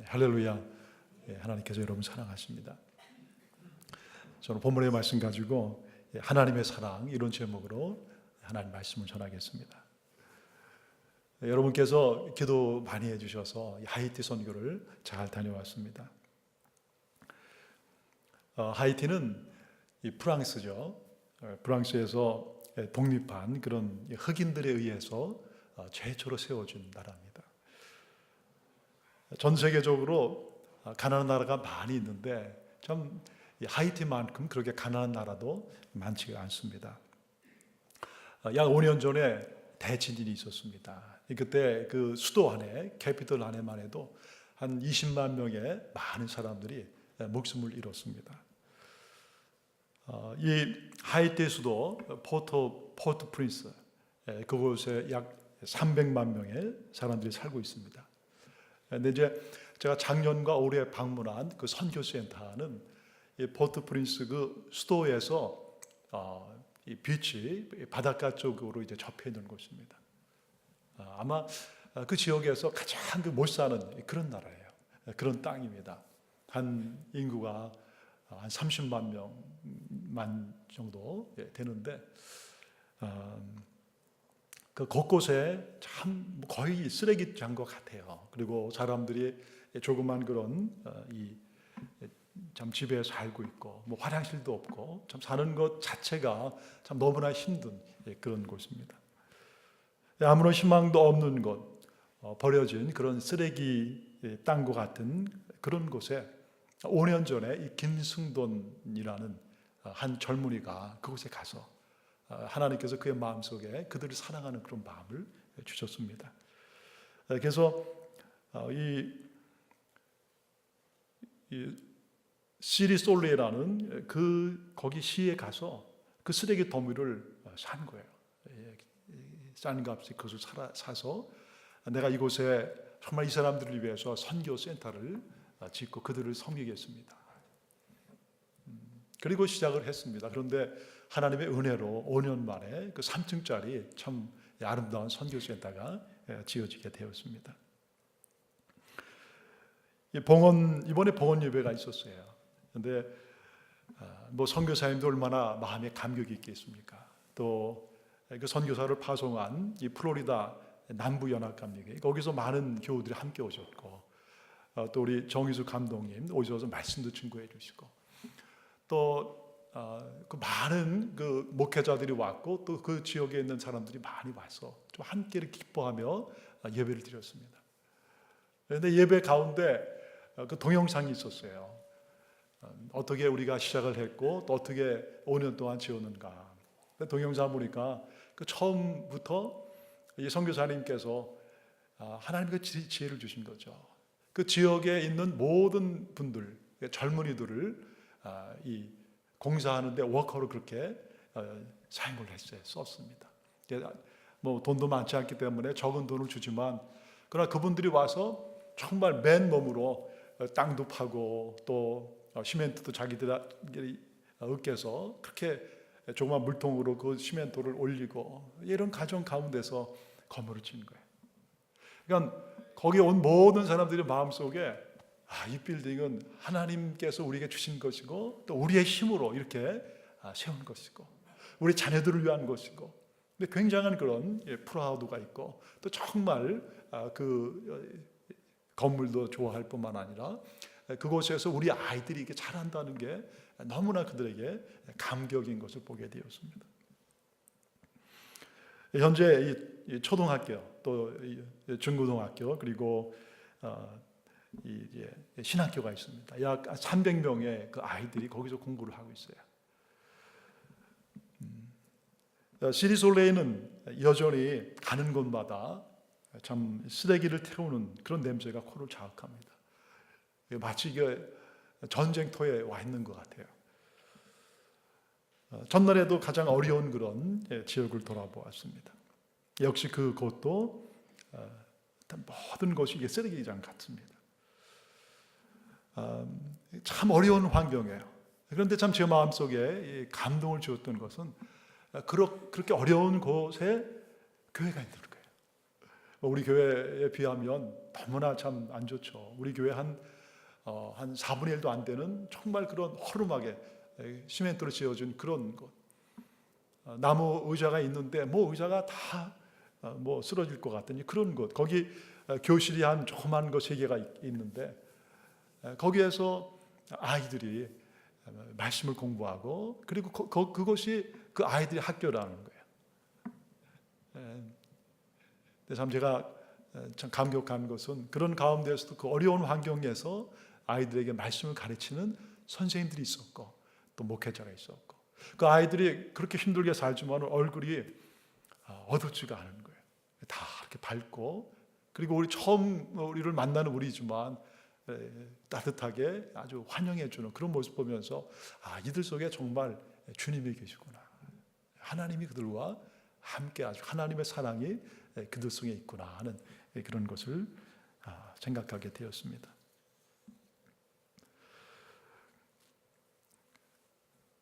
할렐루야. 하나님께서 여러분 사랑하십니다. 저는 본문의 말씀 가지고 하나님의 사랑 이런 제목으로 하나님 말씀을 전하겠습니다. 여러분께서 기도 많이 해주셔서 하이티 선교를 잘 다녀왔습니다. 하이티는 프랑스죠. 프랑스에서 독립한 그런 흑인들에 의해서 최초로 세워진 나라입니다. 전 세계적으로 가난한 나라가 많이 있는데 참 하이티만큼 그렇게 가난한 나라도 많지가 않습니다. 약 5년 전에 대지진이 있었습니다. 그때 그 수도 안에, 캐피털 안에만 해도 한 20만 명의 많은 사람들이 목숨을 잃었습니다. 이 하이티 수도 포르트 프린스, 그곳에 약 300만 명의 사람들이 살고 있습니다. 근데 이제 제가 작년과 올해 방문한 그 선교센터는 이 포르트 프린스 그 수도에서 이 비치 바닷가 쪽으로 이제 접해 있는 곳입니다. 아마 그 지역에서 가장 못 사는 그런 나라예요. 그런 땅입니다. 한 인구가 한 30만 명만 정도 되는데 그 곳곳에 참 거의 쓰레기장과 같아요. 그리고 사람들이 조그만 그런 참 집에 살고 있고 뭐 화장실도 없고 참 사는 것 자체가 참 너무나 힘든 그런 곳입니다. 아무런 희망도 없는 곳, 버려진 그런 쓰레기 땅과 같은 그런 곳에 5년 전에 이 김승돈이라는 한 젊은이가 그곳에 가서 하나님께서 그의 마음속에 그들을 사랑하는 그런 마음을 주셨습니다. 그래서 이 시리 솔레라는 거기 시에 가서 그 쓰레기 더미를 산 거예요. 싼 값에 그것을 사서 내가 이곳에 정말 이 사람들을 위해서 선교 센터를 짓고 그들을 섬기겠습니다. 그리고 시작을 했습니다. 그런데 하나님의 은혜로 5년 만에 그 3층짜리 참 아름다운 선교센터가 지어지게 되었습니다. 이번에 봉헌 예배가 있었어요. 그런데 뭐 선교사님도 얼마나 마음에 감격이 있겠습니까? 또 그 선교사를 파송한 이 플로리다 남부연합감리교회 거기서 많은 교우들이 함께 오셨고 또 우리 정희수 감독님 오셔서 말씀도 증거해 주시고 또 그 많은 그 목회자들이 왔고 또 그 지역에 있는 사람들이 많이 와서 좀 함께 기뻐하며 예배를 드렸습니다. 그런데 예배 가운데 그 동영상이 있었어요. 어떻게 우리가 시작을 했고 또 어떻게 5년 동안 지었는가. 동영상 보니까 그 처음부터 이 선교사님께서 하나님의 지혜를 주신 거죠. 그 지역에 있는 모든 분들, 젊은이들을 이 공사하는데 워커로 그렇게 사용을 했어요. 썼습니다. 뭐 돈도 많지 않기 때문에 적은 돈을 주지만 그러나 그분들이 와서 정말 맨몸으로 땅도 파고 또 시멘트도 자기들이 으깨서 그렇게 조그만 물통으로 그 시멘트를 올리고 이런 가정 가운데서 건물을 짓는 거예요. 그러니까 거기 온 모든 사람들의 마음속에 이 빌딩은 하나님께서 우리에게 주신 것이고 또 우리의 힘으로 이렇게 세운 것이고 우리 자녀들을 위한 것이고 근데 굉장한 그런 프라우드가 있고 또 정말 그 건물도 좋아할 뿐만 아니라 그곳에서 우리 아이들이 이렇게 자란다는 게 너무나 그들에게 감격인 것을 보게 되었습니다. 현재 이 초등학교 또 중고등학교 그리고 신학교가 있습니다. 약 300명의 그 아이들이 거기서 공부를 하고 있어요. 시리솔레이는 여전히 가는 곳마다 참 쓰레기를 태우는 그런 냄새가 코를 자극합니다. 마치 이게 전쟁터에 와 있는 것 같아요. 전날에도 가장 어려운 그런 지역을 돌아보았습니다. 역시 그곳도 모든 것이 이게 쓰레기장 같습니다. 참 어려운 환경이에요. 그런데 참 제 마음속에 감동을 주었던 것은 그렇게 어려운 곳에 교회가 있는 거예요. 우리 교회에 비하면 너무나 참 안 좋죠. 우리 교회 한 4분의 1도 안 되는 정말 그런 허름하게 시멘트로 지어준 그런 곳. 나무 의자가 있는데 의자가 다 쓰러질 것 같더니 그런 곳. 거기 교실이 한 조그만 거 3개가 있는데 거기에서 아이들이 말씀을 공부하고 그리고 그것이 그 아이들의 학교라는 거예요. 참 제가 참 감격한 것은 그런 가운데서도 그 어려운 환경에서 아이들에게 말씀을 가르치는 선생님들이 있었고 또 목회자가 있었고 그 아이들이 그렇게 힘들게 살지만 얼굴이 어둡지가 않은 거예요. 다 이렇게 밝고 그리고 우리를 만나는 우리지만 따뜻하게 아주 환영해 주는 그런 모습 보면서 이들 속에 정말 주님이 계시구나. 하나님이 그들과 함께 아주 하나님의 사랑이 그들 속에 있구나 하는 그런 것을 생각하게 되었습니다.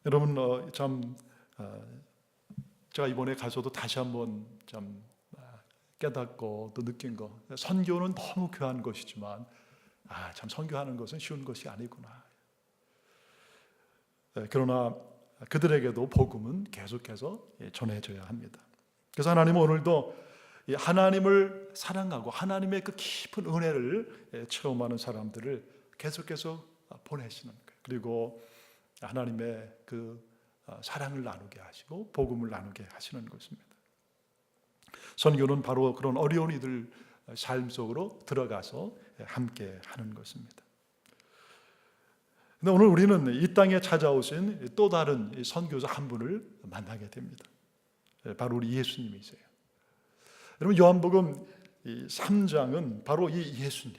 여러분 참 제가 이번에 가서도 다시 한번 참 깨닫고 또 느낀 거 선교는 너무 귀한 것이지만 참 선교하는 것은 쉬운 것이 아니구나. 그러나 그들에게도 복음은 계속해서 전해져야 합니다. 그래서 하나님은 오늘도 하나님을 사랑하고 하나님의 그 깊은 은혜를 체험하는 사람들을 계속해서 보내시는 거예요. 그리고 하나님의 그 사랑을 나누게 하시고 복음을 나누게 하시는 것입니다. 선교는 바로 그런 어려운 이들 삶 속으로 들어가서 함께 하는 것입니다. 근데 오늘 우리는 이 땅에 찾아오신 또 다른 선교사 한 분을 만나게 됩니다. 바로 우리 예수님이세요. 여러분 요한복음 3장은 바로 이 예수님,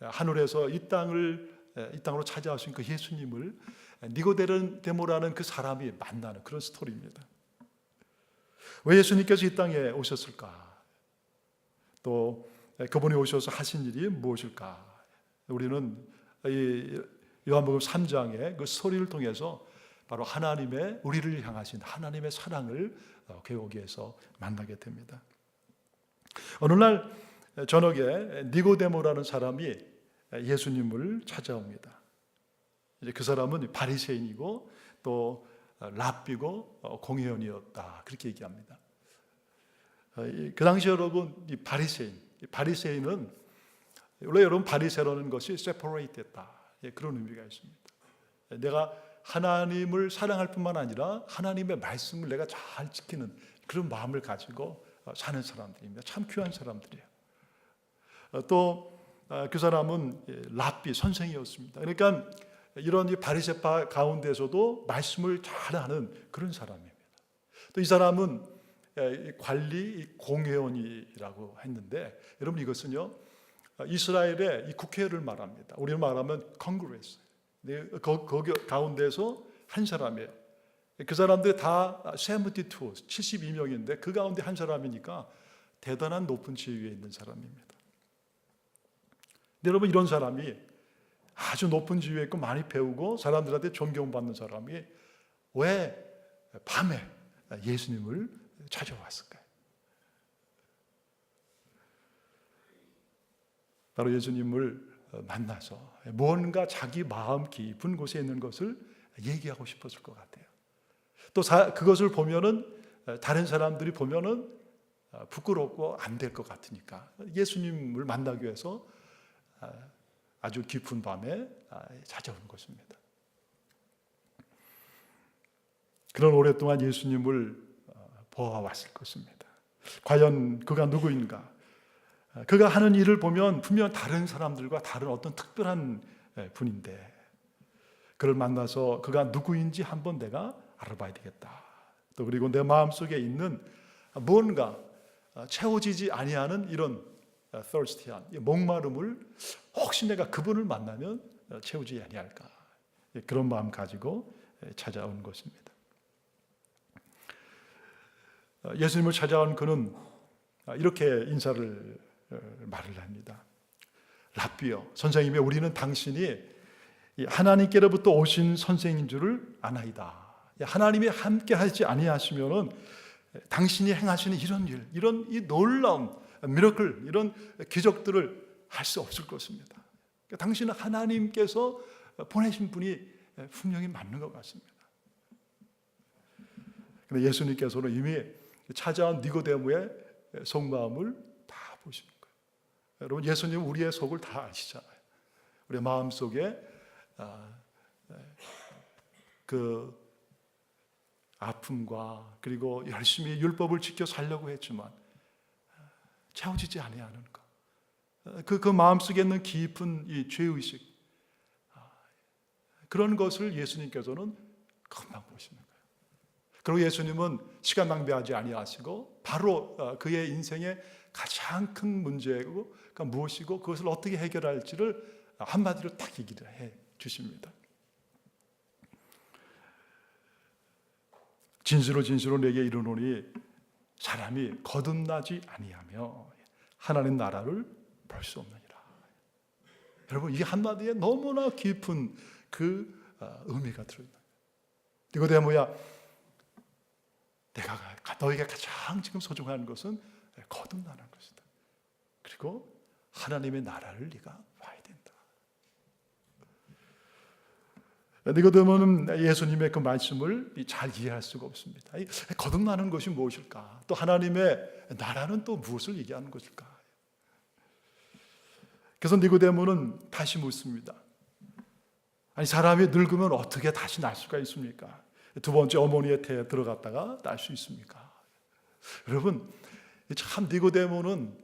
하늘에서 이 땅으로 찾아오신 그 예수님을 니고데모라는 그 사람이 만나는 그런 스토리입니다. 왜 예수님께서 이 땅에 오셨을까? 또 그분이 오셔서 하신 일이 무엇일까? 우리는 이 요한복음 3장의 그 스토리를 통해서 바로 하나님의 우리를 향하신 하나님의 사랑을 거기에서 만나게 됩니다. 어느 날 저녁에 니고데모라는 사람이 예수님을 찾아옵니다. 이제 그 사람은 바리새인이고 또 랍비고 공회원이었다 그렇게 얘기합니다. 그 당시 여러분 이 바리새인은 원래 여러분 바리새라는 것이 separated했다 그런 의미가 있습니다. 내가 하나님을 사랑할 뿐만 아니라 하나님의 말씀을 내가 잘 지키는 그런 마음을 가지고 사는 사람들입니다. 참 귀한 사람들이에요. 또 그 사람은 랍비 선생이었습니다. 그러니까 이런 이 바리새파 가운데서도 말씀을 잘하는 그런 사람입니다. 또 이 사람은 관리 공회원이라고 했는데 여러분 이것은요 이스라엘의 이 국회를 말합니다. 우리는 말하면 컨그레스. 거기 가운데서 한 사람이에요. 그 사람들 다 72명인데 그 가운데 한 사람이니까 대단한 높은 지위에 있는 사람입니다. 여러분 이런 사람이 아주 높은 지위에 있고 많이 배우고 사람들한테 존경받는 사람이 왜 밤에 예수님을 찾아왔을까요? 바로 예수님을 만나서 뭔가 자기 마음 깊은 곳에 있는 것을 얘기하고 싶었을 것 같아요. 또 그것을 보면은 다른 사람들이 보면은 부끄럽고 안 될 것 같으니까 예수님을 만나기 위해서 아주 깊은 밤에 찾아온 것입니다. 그런 오랫동안 예수님을 보아왔을 것입니다. 과연 그가 누구인가? 그가 하는 일을 보면 분명 다른 사람들과 다른 어떤 특별한 분인데 그를 만나서 그가 누구인지 한번 내가 알아봐야 되겠다. 또 그리고 내 마음속에 있는 뭔가 채워지지 아니하는 이런 thirsty한 목마름을 혹시 내가 그분을 만나면 채우지 아니할까 그런 마음 가지고 찾아온 것입니다. 예수님을 찾아온 그는 이렇게 인사를 말을 합니다. 랍비여 선생님이 우리는 당신이 하나님께로부터 오신 선생인 줄을 아나이다. 하나님이 함께 하지 아니하시면은 당신이 행하시는 이런 일, 이런 이 놀라운 미러클, 이런 기적들을 할 수 없을 것입니다. 당신은 하나님께서 보내신 분이 분명히 맞는 것 같습니다. 근데 예수님께서는 이미 찾아온 니고데모의 속마음을 다 보시는 거예요. 여러분, 예수님은 우리의 속을 다 아시잖아요. 우리의 마음속에 그 아픔과 그리고 열심히 율법을 지켜 살려고 했지만 채워지지 아니하는 것, 그 마음속에 있는 깊은 이 죄의식, 그런 것을 예수님께서는 금방 보시는 거예요. 그리고 예수님은 시간 낭비하지 아니하시고 바로 그의 인생의 가장 큰 문제고 무엇이고 그것을 어떻게 해결할지를 한마디로 딱 얘기를 해 주십니다. 진실로 진실로 내게 이르노니 사람이 거듭나지 아니하며 하나님 나라를 볼 수 없느니라. 여러분, 이 한마디에 너무나 깊은 그 의미가 들어있는 거예요. 니고데모야, 너희가 가장 지금 소중한 것은 거듭나는 것이다. 그리고 하나님의 나라를 네가 봐야 된다. 니고데모는 예수님의 그 말씀을 잘 이해할 수가 없습니다. 거듭나는 것이 무엇일까? 또 하나님의 나라는 또 무엇을 얘기하는 것일까? 그래서 니고데모는 다시 묻습니다. 아니, 사람이 늙으면 어떻게 다시 날 수가 있습니까? 두 번째 어머니의 태에 들어갔다가 날 수 있습니까? 여러분, 참 니고데모는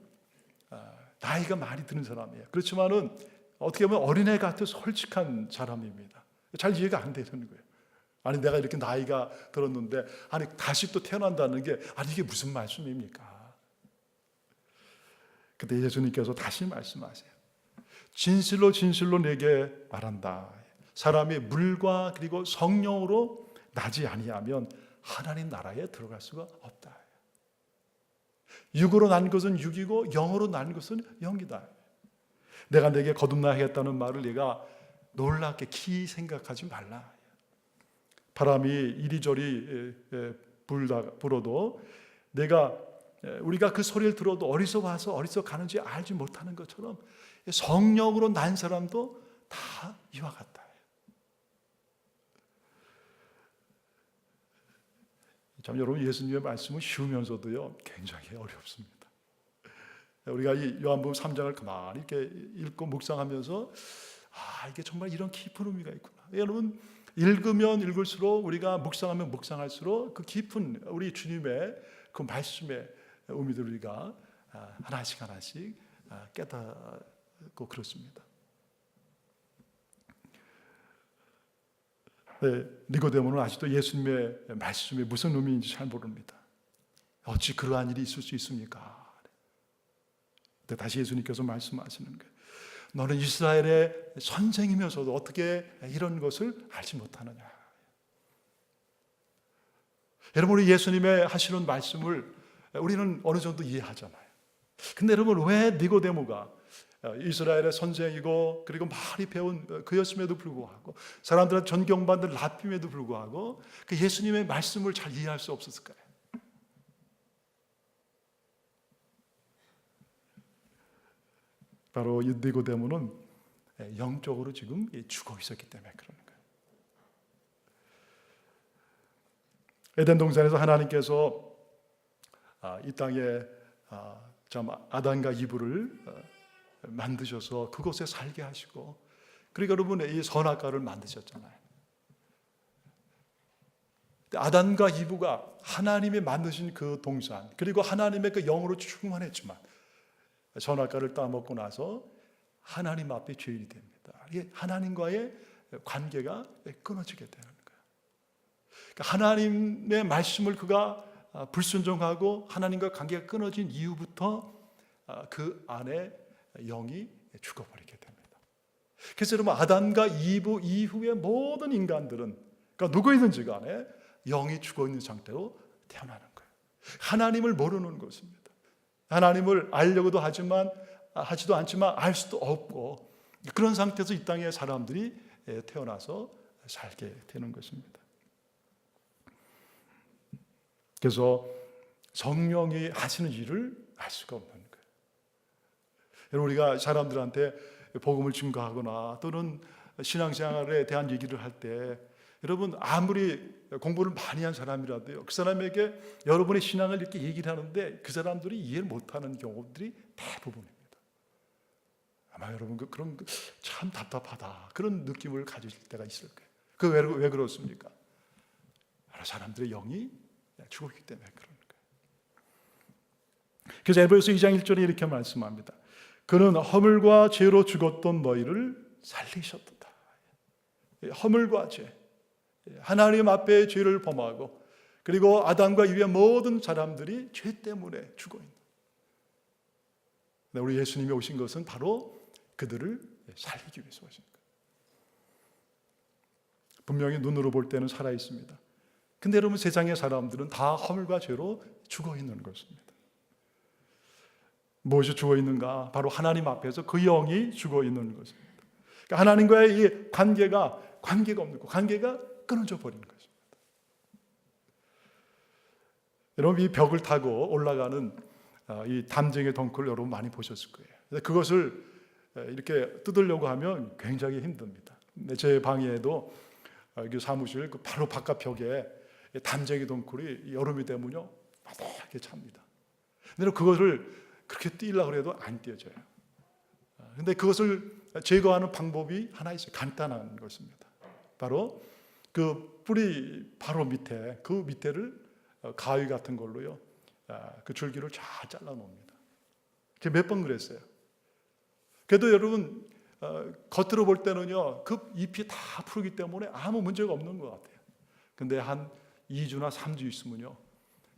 나이가 많이 드는 사람이에요. 그렇지만은 어떻게 보면 어린애 같은 솔직한 사람입니다. 잘 이해가 안 되는 거예요. 아니, 내가 이렇게 나이가 들었는데 아니 다시 또 태어난다는 게 아니 이게 무슨 말씀입니까? 그때 예수님께서 다시 말씀하세요. 진실로 진실로 내게 말한다. 사람이 물과 그리고 성령으로 나지 아니하면 하나님 나라에 들어갈 수가 없다. 육으로 난 것은 육이고 영으로 난 것은 영이다. 내가 내게 거듭나야겠다는 말을 내가 놀랍게 키 생각하지 말라. 바람이 이리저리 불어도 우리가 그 소리를 들어도 어디서 와서 어디서 가는지 알지 못하는 것처럼 성령으로 난 사람도 다 이와 같다. 참 여러분, 예수님의 말씀은 쉬우면서도요 굉장히 어렵습니다. 우리가 이 요한복음 3장을 가만히 이렇게 읽고 묵상하면서 이게 정말 이런 깊은 의미가 있구나. 여러분, 읽으면 읽을수록 우리가 묵상하면 묵상할수록 그 깊은 우리 주님의 그 말씀의 의미들을 우리가 하나씩 깨닫고 그렇습니다. 니고데모는 아직도 예수님의 말씀이 무슨 의미인지 잘 모릅니다. 어찌 그러한 일이 있을 수 있습니까? 다시 예수님께서 말씀하시는 거예요. 너는 이스라엘의 선생이면서도 어떻게 이런 것을 알지 못하느냐. 여러분, 우리 예수님의 하시는 말씀을 우리는 어느 정도 이해하잖아요. 근데 여러분, 왜 니고데모가 이스라엘의 선생이고 그리고 많이 배운 그였음에도 불구하고 사람들은 존경받는 랍빔에도 불구하고 그 예수님의 말씀을 잘 이해할 수 없었을까요? 바로 이 니고데모는 영적으로 지금 죽어 있었기 때문에 그러는 거예요. 에덴 동산에서 하나님께서 이 땅에 참 아담과 이브를 만드셔서 그곳에 살게 하시고, 그리고 여러분 이 선악과를 만드셨잖아요. 아담과 이브가 하나님이 만드신 그 동산, 그리고 하나님의 그 영으로 충만했지만 선악과를 따먹고 나서 하나님 앞에 죄인이 됩니다. 이게 하나님과의 관계가 끊어지게 되는 거예요. 그러니까 하나님의 말씀을 그가 불순종하고 하나님과 관계가 끊어진 이후부터 그 안에 영이 죽어버리게 됩니다. 그래서 여러분, 아담과 이브 이후의 모든 인간들은 그러니까 누구이든지 간에 영이 죽어있는 상태로 태어나는 거예요. 하나님을 모르는 것입니다. 하나님을 알려고도 하지도 않지만 알 수도 없고, 그런 상태에서 이 땅에 사람들이 태어나서 살게 되는 것입니다. 그래서 성령이 하시는 일을 알 수가 없는 거예요. 여러분, 우리가 사람들한테 복음을 증거하거나 또는 신앙생활에 대한 얘기를 할 때 여러분, 아무리 공부를 많이 한 사람이라도요, 그 사람에게 여러분의 신앙을 이렇게 얘기를 하는데 그 사람들이 이해를 못하는 경우들이 대부분입니다. 아마 여러분 그런 참 답답하다 그런 느낌을 가지실 때가 있을 거예요. 그 왜 그렇습니까? 여러 사람들의 영이 죽었기 때문에 그런 거예요. 그래서 에베소서 2장 1절에 이렇게 말씀합니다. 그는 허물과 죄로 죽었던 너희를 살리셨도다. 허물과 죄, 하나님 앞에 죄를 범하고 그리고 아담과 이후의 모든 사람들이 죄 때문에 죽어 있는. 우리 예수님이 오신 것은 바로 그들을 살리기 위해서 오신 거예요. 분명히 눈으로 볼 때는 살아 있습니다. 근데 여러분, 세상의 사람들은 다 허물과 죄로 죽어 있는 것입니다. 무엇이 죽어 있는가? 바로 하나님 앞에서 그 영이 죽어 있는 것입니다. 그러니까 하나님과의 이 관계가 없는 거, 관계가 끊어져 버리는 것입니다. 여러분, 이 벽을 타고 올라가는 이 담쟁이 덩굴을 여러분 많이 보셨을 거예요. 그것을 이렇게 뜯으려고 하면 굉장히 힘듭니다. 제 방에도 사무실 바로 바깥 벽에 담쟁이 덩굴이 여름이 되면요 바닥에 찹니다. 근데 그것을 그렇게 띄려고 해도 안 띄어져요. 근데 그것을 제거하는 방법이 하나 있어요. 간단한 것입니다. 바로 그 뿌리 바로 밑에 그 밑에를 가위 같은 걸로요 그 줄기를 잘 잘라 놓습니다. 몇 번 그랬어요. 그래도 여러분 겉으로 볼 때는요 그 잎이 다 푸르기 때문에 아무 문제가 없는 것 같아요. 근데 한 2주나 3주 있으면요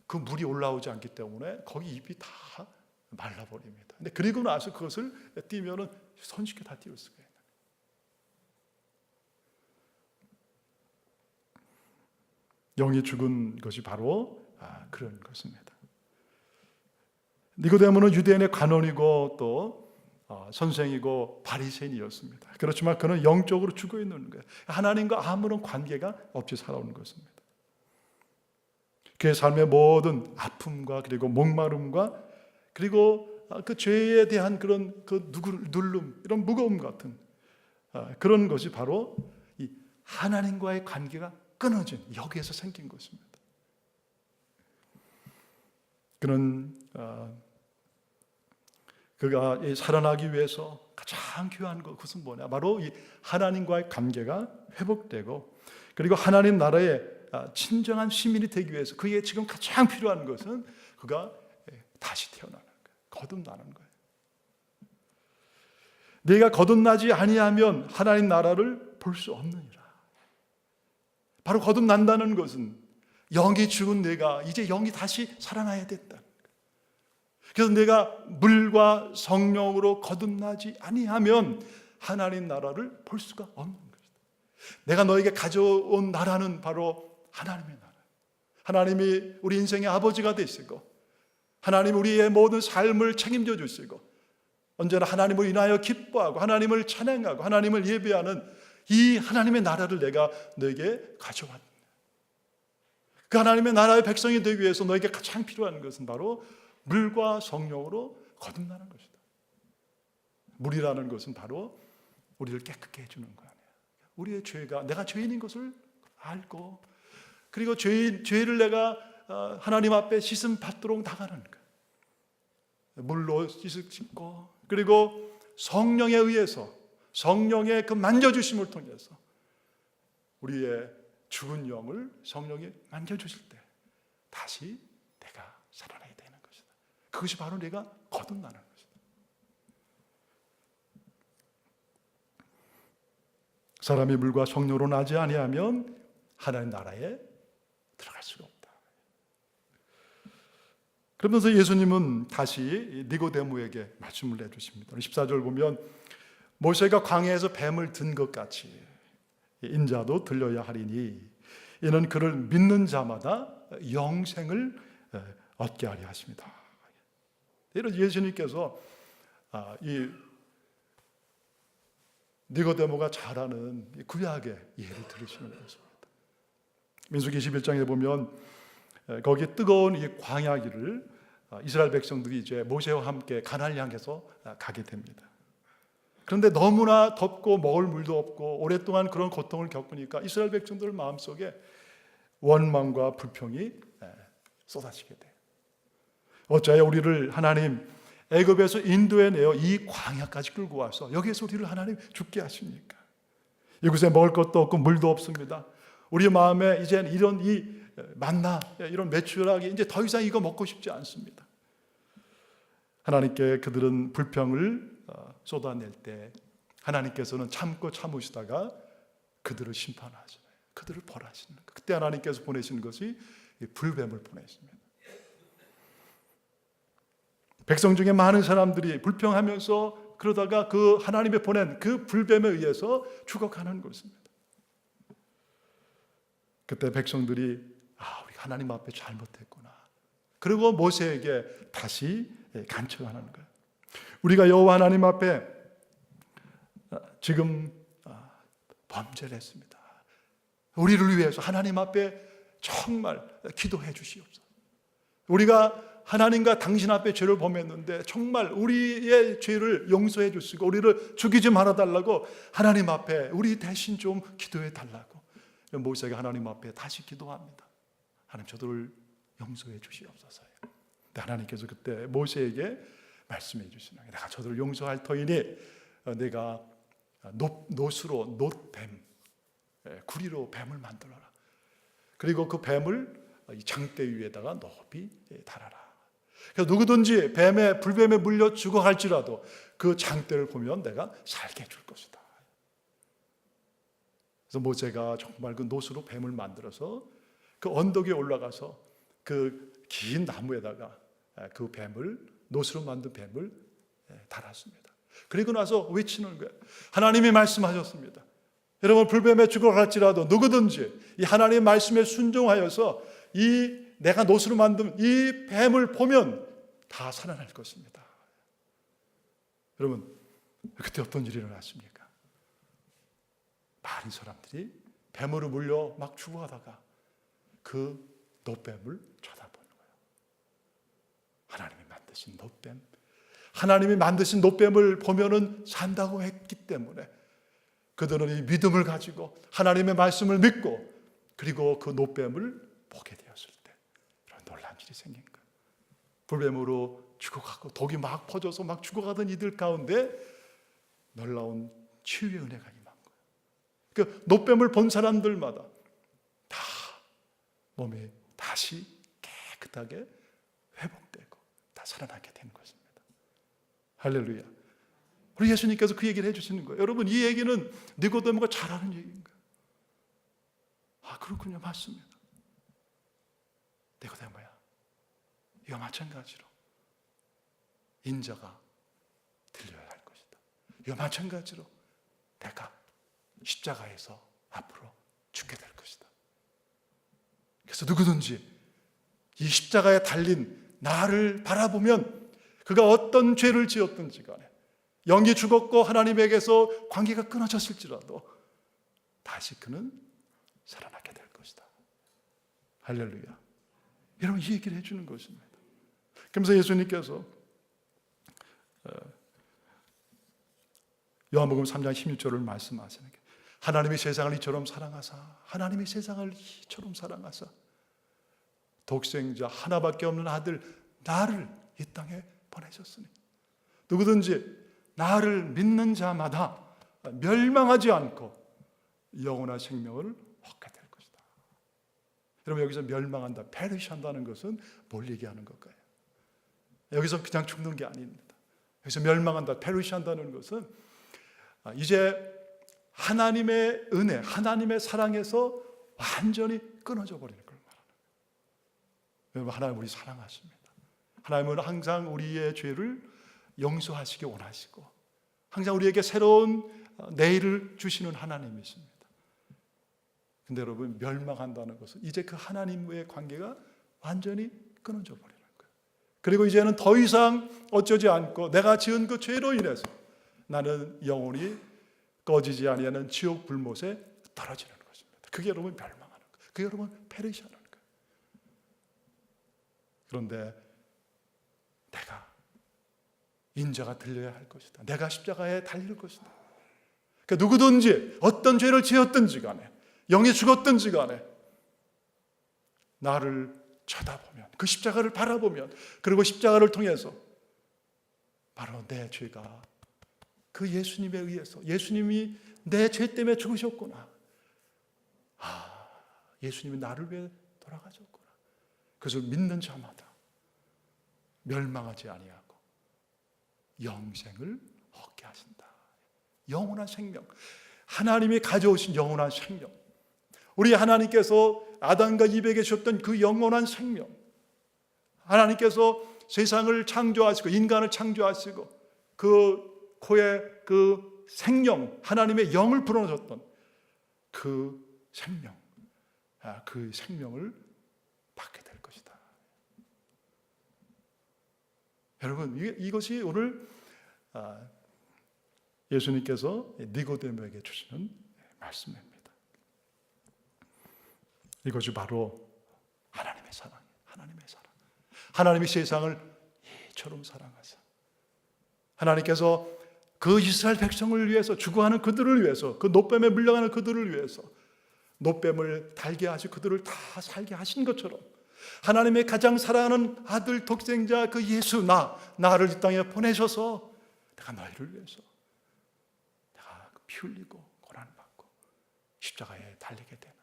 그 물이 올라오지 않기 때문에 거기 잎이 다 말라버립니다. 근데 그리고 나서 그것을 띄면은 손쉽게 다 띄울 수가 있는. 영이 죽은 것이 바로 그런 것입니다. 니고데모는 유대인의 관원이고 또 선생이고 바리새인이었습니다. 그렇지만 그는 영적으로 죽어 있는 거예요. 하나님과 아무런 관계가 없이 살아오는 것입니다. 그의 삶의 모든 아픔과 그리고 목마름과 그리고 그 죄에 대한 그런 그 눌름, 이런 무거움 같은 그런 것이 바로 이 하나님과의 관계가 끊어진 여기에서 생긴 것입니다. 그는 그가 살아나기 위해서 가장 귀한 것은 뭐냐? 바로 이 하나님과의 관계가 회복되고 그리고 하나님 나라의 진정한 시민이 되기 위해서 그에게 지금 가장 필요한 것은 그가 다시 태어나는 거예요. 거듭나는 거예요. 내가 거듭나지 아니하면 하나님 나라를 볼 수 없느니라. 바로 거듭난다는 것은 영이 죽은 내가 이제 영이 다시 살아나야 됐다. 그래서 내가 물과 성령으로 거듭나지 아니하면 하나님 나라를 볼 수가 없는 것이다. 내가 너에게 가져온 나라는 바로 하나님의 나라. 하나님이 우리 인생의 아버지가 되시고 하나님 우리의 모든 삶을 책임져 주시고 언제나 하나님을 인하여 기뻐하고 하나님을 찬양하고 하나님을 예배하는 이 하나님의 나라를 내가 너에게 가져왔다. 그 하나님의 나라의 백성이 되기 위해서 너에게 가장 필요한 것은 바로 물과 성령으로 거듭나는 것이다. 물이라는 것은 바로 우리를 깨끗게 해주는 거 아니에요. 우리의 죄가 내가 죄인인 것을 알고 그리고 죄를 내가 하나님 앞에 씻음 받도록 나가는 거예요. 물로 씻고 그리고 성령에 의해서 성령의 그 만져주심을 통해서 우리의 죽은 영을 성령이 만져주실 때 다시 내가 살아나야 되는 것이다. 그것이 바로 내가 거듭나는 것이다. 사람이 물과 성령으로 나지 아니하면 하나님 나라에 들어갈 수가 없다. 그러면서 예수님은 다시 니고데모에게 말씀을 내주십니다. 14절 보면 모세가 광야에서 뱀을 든 것 같이 인자도 들려야 하리니 이는 그를 믿는 자마다 영생을 얻게 하려 하십니다. 이런 예수님께서 이 니고데모가 잘 아는 구약의 예를 들으시는 것입니다. 민수기 21장에 보면 거기 뜨거운 이 광야길을 이스라엘 백성들이 이제 모세와 함께 가나안을 향해서 가게 됩니다. 그런데 너무나 덥고 먹을 물도 없고 오랫동안 그런 고통을 겪으니까 이스라엘 백성들 마음속에 원망과 불평이 쏟아지게 돼요. 어찌하여 우리를 하나님 애굽에서 인도해내어 이 광야까지 끌고 와서 여기에서 우리를 하나님 죽게 하십니까? 이곳에 먹을 것도 없고 물도 없습니다. 우리 마음에 이제는 이런 이 만나, 이런 메추라기 이제 더 이상 이거 먹고 싶지 않습니다. 하나님께 그들은 불평을 쏟아낼 때 하나님께서는 참고 참으시다가 그들을 심판하시나요? 그들을 벌하시는 거예요. 그때 하나님께서 보내시는 것이 불뱀을 보내십니다. 백성 중에 많은 사람들이 불평하면서 그러다가 그 하나님이 보낸 그 불뱀에 의해서 죽어가는 것입니다. 그때 백성들이 우리가 하나님 앞에 잘못했구나. 그리고 모세에게 다시 간청하는 거예요. 우리가 여호와 하나님 앞에 지금 범죄를 했습니다. 우리를 위해서 하나님 앞에 정말 기도해 주시옵소서. 우리가 하나님과 당신 앞에 죄를 범했는데 정말 우리의 죄를 용서해 주시고 우리를 죽이지 말아달라고 하나님 앞에 우리 대신 좀 기도해 달라고 모세가 하나님 앞에 다시 기도합니다. 하나님 저들을 용서해 주시옵소서요. 하나님께서 그때 모세에게 말씀해 주시는 거예요. 내가 저들을 용서할 터이니 내가 놋으로 놋뱀, 구리로 뱀을 만들어라. 그리고 그 뱀을 이 장대 위에다가 높이 달아라. 그래서 누구든지 불뱀에 물려 죽어갈지라도 그 장대를 보면 내가 살게 해줄 것이다. 그래서 모세가 정말 그 놋으로 뱀을 만들어서 그 언덕에 올라가서 그 긴 나무에다가 그 놋으로 만든 뱀을 달았습니다. 그리고 나서 외치는 거예요. 하나님이 말씀하셨습니다. 여러분 불뱀에 죽어갈지라도 누구든지 이 하나님의 말씀에 순종하여서 내가 놋으로 만든 이 뱀을 보면 다 살아날 것입니다. 여러분 그때 어떤 일이 일어났습니까? 많은 사람들이 뱀으로 물려 막 죽어가다가 그 놋뱀을 쳐다보는 거예요. 하나님이 만드신 놋뱀, 하나님이 만드신 놋뱀을 보면은 산다고 했기 때문에 그들은 이 믿음을 가지고 하나님의 말씀을 믿고 그리고 그 놋뱀을 보게 되었을 때 이런 놀라운 일이 생긴 거예요. 불뱀으로 죽어가고 독이 막 퍼져서 막 죽어가던 이들 가운데 놀라운 치유의 은혜가 임한 거예요. 그 놋뱀을 본 사람들마다 다 몸이 다시 깨끗하게 회복되고 다 살아나게 된 것입니다. 할렐루야. 우리 예수님께서 그 얘기를 해주시는 거예요. 여러분 이 얘기는 니고데모가 잘 아는 얘기인 거예요. 그렇군요. 맞습니다. 니고데모야, 이와 마찬가지로 인자가 들려야 할 것이다. 이와 마찬가지로 내가 십자가에서 앞으로 죽게 될 것이다. 그래서 누구든지 이 십자가에 달린 나를 바라보면 그가 어떤 죄를 지었든지 간에 영이 죽었고 하나님에게서 관계가 끊어졌을지라도 다시 그는 살아나게 될 것이다. 할렐루야. 여러분 이 얘기를 해주는 것입니다. 그러면서 예수님께서 요한복음 3장 16절을 말씀하시는 게 하나님이 세상을 이처럼 사랑하사 하나님이 세상을 이처럼 사랑하사 독생자 하나밖에 없는 아들 나를 이 땅에 보내셨으니 누구든지 나를 믿는 자마다 멸망하지 않고 영원한 생명을 얻게 될 것이다. 여러분 여기서 멸망한다, 페리시한다는 것은 뭘 얘기하는 걸까요? 여기서 그냥 죽는 게 아닙니다. 여기서 멸망한다, 페리시한다는 것은 이제 하나님의 은혜, 하나님의 사랑에서 완전히 끊어져 버리는 걸 말하는 거예요. 여러분 하나님 우리 사랑하십니다. 하나님은 항상 우리의 죄를 용서하시기 원하시고 항상 우리에게 새로운 내일을 주시는 하나님이십니다. 근데 여러분 멸망한다는 것은 이제 그 하나님과의 관계가 완전히 끊어져 버리는 거예요. 그리고 이제는 더 이상 어쩌지 않고 내가 지은 그 죄로 인해서 나는 영원히 꺼지지 아니하는 지옥 불못에 떨어지는 것입니다. 그게 여러분 멸망하는 거예요. 그게 여러분 페리시하는 거예요. 그런데 내가 인자가 들려야 할 것이다. 내가 십자가에 달릴 것이다. 그러니까 누구든지 어떤 죄를 지었든지 간에, 영이 죽었든지 간에 나를 쳐다보면, 그 십자가를 바라보면, 그리고 십자가를 통해서 바로 내 죄가 그 예수님에 의해서, 예수님이 내 죄 때문에 죽으셨구나, 예수님이 나를 위해 돌아가셨구나, 그것을 믿는 자마다 멸망하지 아니하고 영생을 얻게 하신다. 영원한 생명, 하나님이 가져오신 영원한 생명, 우리 하나님께서 아담과 이브에게 주셨던 그 영원한 생명, 하나님께서 세상을 창조하시고 인간을 창조하시고 그 코에 그 생명, 하나님의 영을 불어넣었던 그 생명, 그 생명을 받게 될 것이다. 여러분, 이것이 오늘 예수님께서 니고데모에게 주시는 말씀입니다. 이것이 바로 하나님의 사랑이에요. 하나님의 사랑. 하나님이 세상을 이처럼 사랑하사, 하나님께서 그 이스라엘 백성을 위해서, 죽어가는 그들을 위해서, 그 노뱀에 물려가는 그들을 위해서 노뱀을 달게 하시고 그들을 다 살게 하신 것처럼, 하나님의 가장 사랑하는 아들 독생자 그 예수, 나를 이 땅에 보내셔서 내가 너희를 위해서 내가 피 흘리고 고난을 받고 십자가에 달리게 되는데,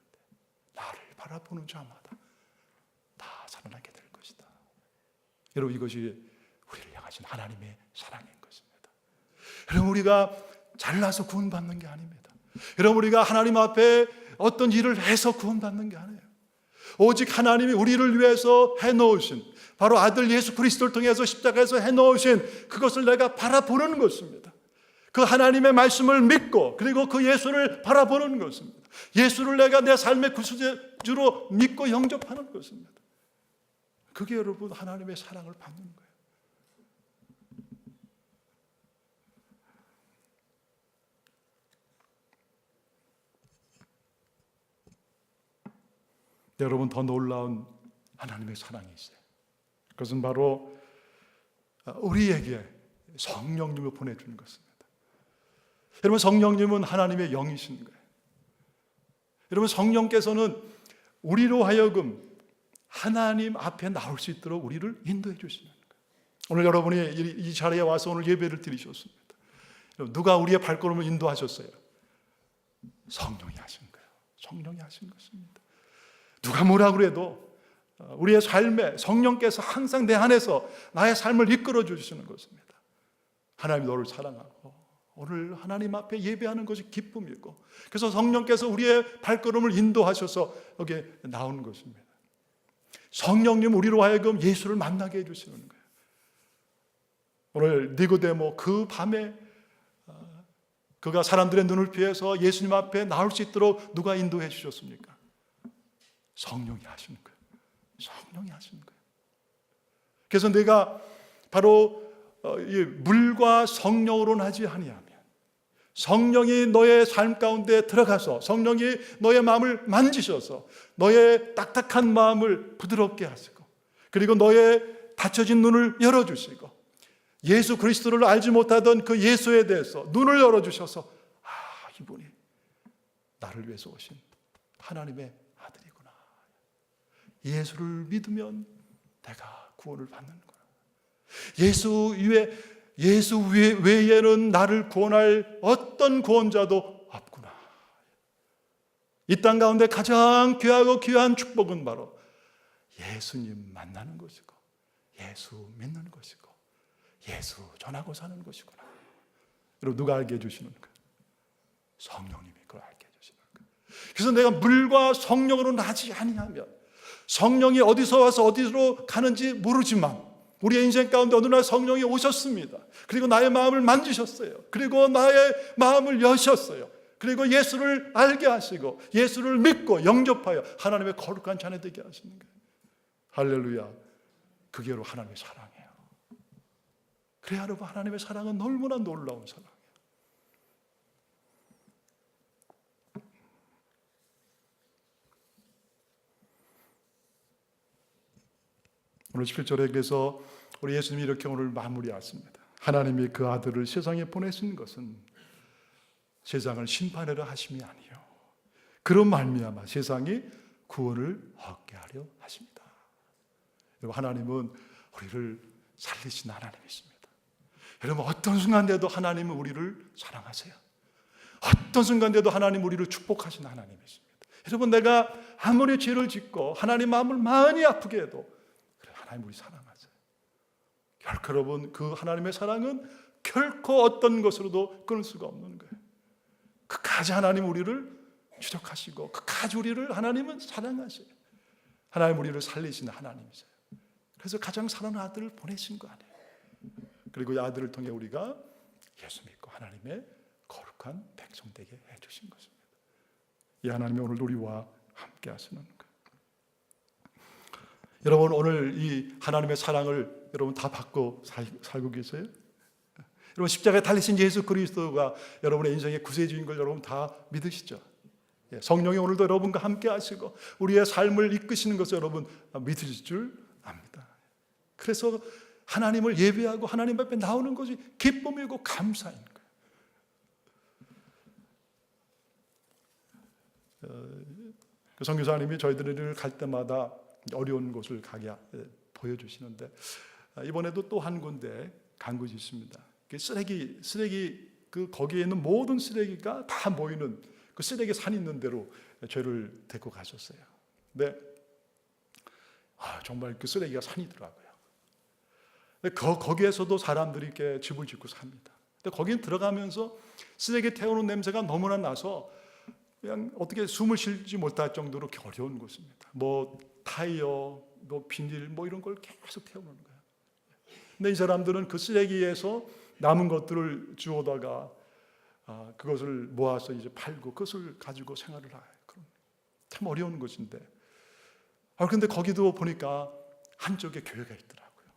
나를 바라보는 자마다 다 살아나게 될 것이다. 여러분, 이것이 우리를 향하신 하나님의 사랑인 것입니다. 여러분, 우리가 잘나서 구원받는 게 아닙니다. 여러분, 우리가 하나님 앞에 어떤 일을 해서 구원받는 게 아니에요. 오직 하나님이 우리를 위해서 해놓으신, 바로 아들 예수 그리스도를 통해서 십자가에서 해놓으신 그것을 내가 바라보는 것입니다. 그 하나님의 말씀을 믿고, 그리고 그 예수를 바라보는 것입니다. 예수를 내가 내 삶의 구주로 믿고 영접하는 것입니다. 그게 여러분 하나님의 사랑을 받는 거예요. 여러분, 더 놀라운 하나님의 사랑이 있어요. 그것은 바로 우리에게 성령님을 보내주는 것입니다. 여러분, 성령님은 하나님의 영이신 거예요. 여러분, 성령께서는 우리로 하여금 하나님 앞에 나올 수 있도록 우리를 인도해 주시는 거예요. 오늘 여러분이 이 자리에 와서 오늘 예배를 드리셨습니다. 누가 우리의 발걸음을 인도하셨어요? 성령이 하신 거예요. 성령이 하신 것입니다. 누가 뭐라 그래도 우리의 삶에 성령께서 항상 내 안에서 나의 삶을 이끌어 주시는 것입니다. 하나님 너를 사랑하고 오늘 하나님 앞에 예배하는 것이 기쁨이고, 그래서 성령께서 우리의 발걸음을 인도하셔서 여기에 나오는 것입니다. 성령님 우리로 하여금 예수를 만나게 해주시는 거예요. 오늘 니고데모 그 밤에 그가 사람들의 눈을 피해서 예수님 앞에 나올 수 있도록 누가 인도해 주셨습니까? 성령이 하시는 거예요. 성령이 하시는 거예요. 그래서 내가 바로 이 물과 성령으로는 하지 아니하면, 성령이 너의 삶 가운데 들어가서 성령이 너의 마음을 만지셔서 너의 딱딱한 마음을 부드럽게 하시고, 그리고 너의 닫혀진 눈을 열어주시고, 예수 그리스도를 알지 못하던 그 예수에 대해서 눈을 열어주셔서 이분이 나를 위해서 오신 하나님의 아들이구나, 예수를 믿으면 내가 구원을 받는구나, 예수 외에는 나를 구원할 어떤 구원자도 없구나. 이 땅 가운데 가장 귀하고 귀한 축복은 바로 예수님 만나는 것이고, 예수 믿는 것이고, 예수 전하고 사는 것이구나. 여러분, 누가 알게 해주시는 거예요? 성령님이 그걸 알게 해주시는 거예요. 그래서 내가 물과 성령으로 나지 아니하면, 성령이 어디서 와서 어디로 가는지 모르지만 우리의 인생 가운데 어느 날 성령이 오셨습니다. 그리고 나의 마음을 만지셨어요. 그리고 나의 마음을 여셨어요. 그리고 예수를 알게 하시고 예수를 믿고 영접하여 하나님의 거룩한 자녀 되게 하시는 거예요. 할렐루야. 그게 바로 하나님의 사랑이에요. 그래야 여러분, 하나님의 사랑은 얼마나 놀라운 사랑이에요. 오늘 17절에 그래서 우리 예수님이 이렇게 오늘 마무리하십니다. 하나님이 그 아들을 세상에 보내신 것은 세상을 심판하려 하심이 아니요 그런 말미암아 세상이 구원을 얻게 하려 하십니다. 여러분, 하나님은 우리를 살리신 하나님이십니다. 여러분, 어떤 순간에도 하나님은 우리를 사랑하세요. 어떤 순간에도 하나님 우리를 축복하신 하나님이십니다. 여러분, 내가 아무리 죄를 짓고 하나님 마음을 많이 아프게 해도 그래, 하나님 우리 사랑하세요. 결코 여러분, 그 하나님의 사랑은 결코 어떤 것으로도 끊을 수가 없는 거예요. 끝까지 하나님 우리를 추적하시고 끝까지 우리를 하나님은 사랑하세요. 하나님 우리를 살리시는 하나님이세요. 그래서 가장 사랑하는 아들을 보내신 거 아니에요. 그리고 이 아들을 통해 우리가 예수 믿고 하나님의 거룩한 백성 되게 해주신 것입니다. 이 하나님이 오늘 우리와 함께 하시는 거예요. 여러분, 오늘 이 하나님의 사랑을 여러분 다 받고 살고 계세요? 여러분, 십자가에 달리신 예수 그리스도가 여러분의 인생의 구세주인 걸 여러분 다 믿으시죠? 성령이 오늘도 여러분과 함께 하시고 우리의 삶을 이끄시는 것을 여러분 믿으실 줄 압니다. 그래서 하나님을 예배하고 하나님 앞에 나오는 것이 기쁨이고 감사인 거예요. 그 선교사님이 저희들을 갈 때마다 어려운 곳을 가게 보여주시는데 이번에도 또 한 군데 간 곳이 있습니다. 쓰레기 거기에 있는 모든 쓰레기가 다 모이는 그 쓰레기 산 있는 데로 저를 데리고 가셨어요. 근데 정말 그 쓰레기가 산이더라고요. 거기에서도 사람들이 이렇게 집을 짓고 삽니다. 근데 거기는 들어가면서 쓰레기 태우는 냄새가 너무나 나서 그냥 어떻게 숨을 쉬지 못할 정도로 어려운 곳입니다. 뭐 타이어, 뭐 비닐, 뭐 이런 걸 계속 태우는 거예요. 근데 이 사람들은 그 쓰레기에서 남은 것들을 주워다가 그것을 모아서 이제 팔고 그것을 가지고 생활을 해요. 참 어려운 것인데. 근데 거기도 보니까 한쪽에 교회가 있더라고요.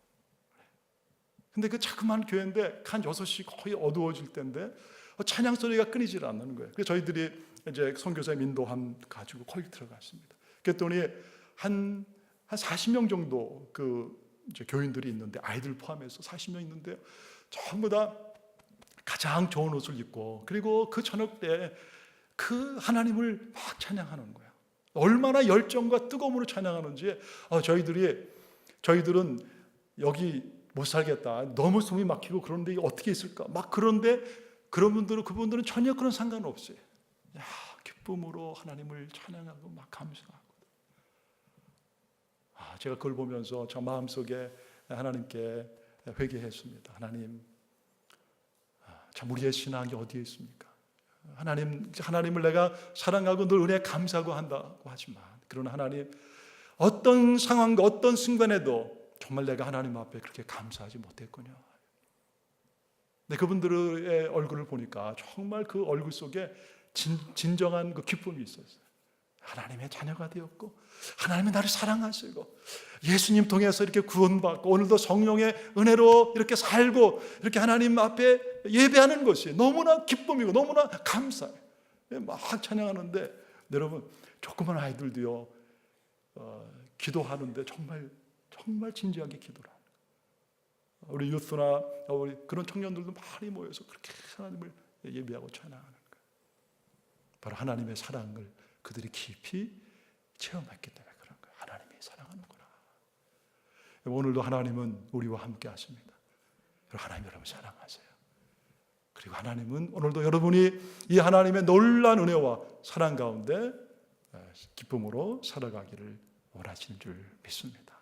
근데 그 자그마한 교회인데 한 6시 거의 어두워질 때인데 찬양 소리가 끊이질 않는 거예요. 그래서 저희들이 이제 선교사님 인도함 가지고 거기 들어갔습니다. 그랬더니 한 40명 정도 그 이제 교인들이 있는데 아이들 포함해서 40명 있는데 전부 다 가장 좋은 옷을 입고 그리고 그 저녁 때 그 하나님을 막 찬양하는 거예요. 얼마나 열정과 뜨거움으로 찬양하는지 저희들은 여기 못 살겠다. 너무 숨이 막히고 그런데 어떻게 있을까? 막 그런데 그분들은 전혀 그런 상관없어요. 기쁨으로 하나님을 찬양하고 막 감사하고. 제가 그걸 보면서 저 마음속에 하나님께 회개했습니다. 하나님, 참 우리의 신앙이 어디에 있습니까? 하나님을 내가 사랑하고 늘 은혜에 감사하고 한다고 하지만 그러나 하나님, 어떤 상황과 어떤 순간에도 정말 내가 하나님 앞에 그렇게 감사하지 못했군요. 근데 그분들의 얼굴을 보니까 정말 그 얼굴 속에 진정한 그 기쁨이 있었어요. 하나님의 자녀가 되었고 하나님이 나를 사랑하시고 예수님 통해서 이렇게 구원받고 오늘도 성령의 은혜로 이렇게 살고 이렇게 하나님 앞에 예배하는 것이 너무나 기쁨이고 너무나 감사해요. 막 찬양하는데 여러분, 조그만 아이들도요 기도하는데 정말 진지하게 기도를 하는 거예요. 우리 유스나 우리 그런 청년들도 많이 모여서 그렇게 하나님을 예배하고 찬양하는 거예요. 바로 하나님의 사랑을 그들이 깊이 체험했기 때문에 그런 거예요. 하나님이 사랑하는구나. 오늘도 하나님은 우리와 함께 하십니다. 하나님 여러분 사랑하세요. 그리고 하나님은 오늘도 여러분이 이 하나님의 놀라운 은혜와 사랑 가운데 기쁨으로 살아가기를 원하시는 줄 믿습니다.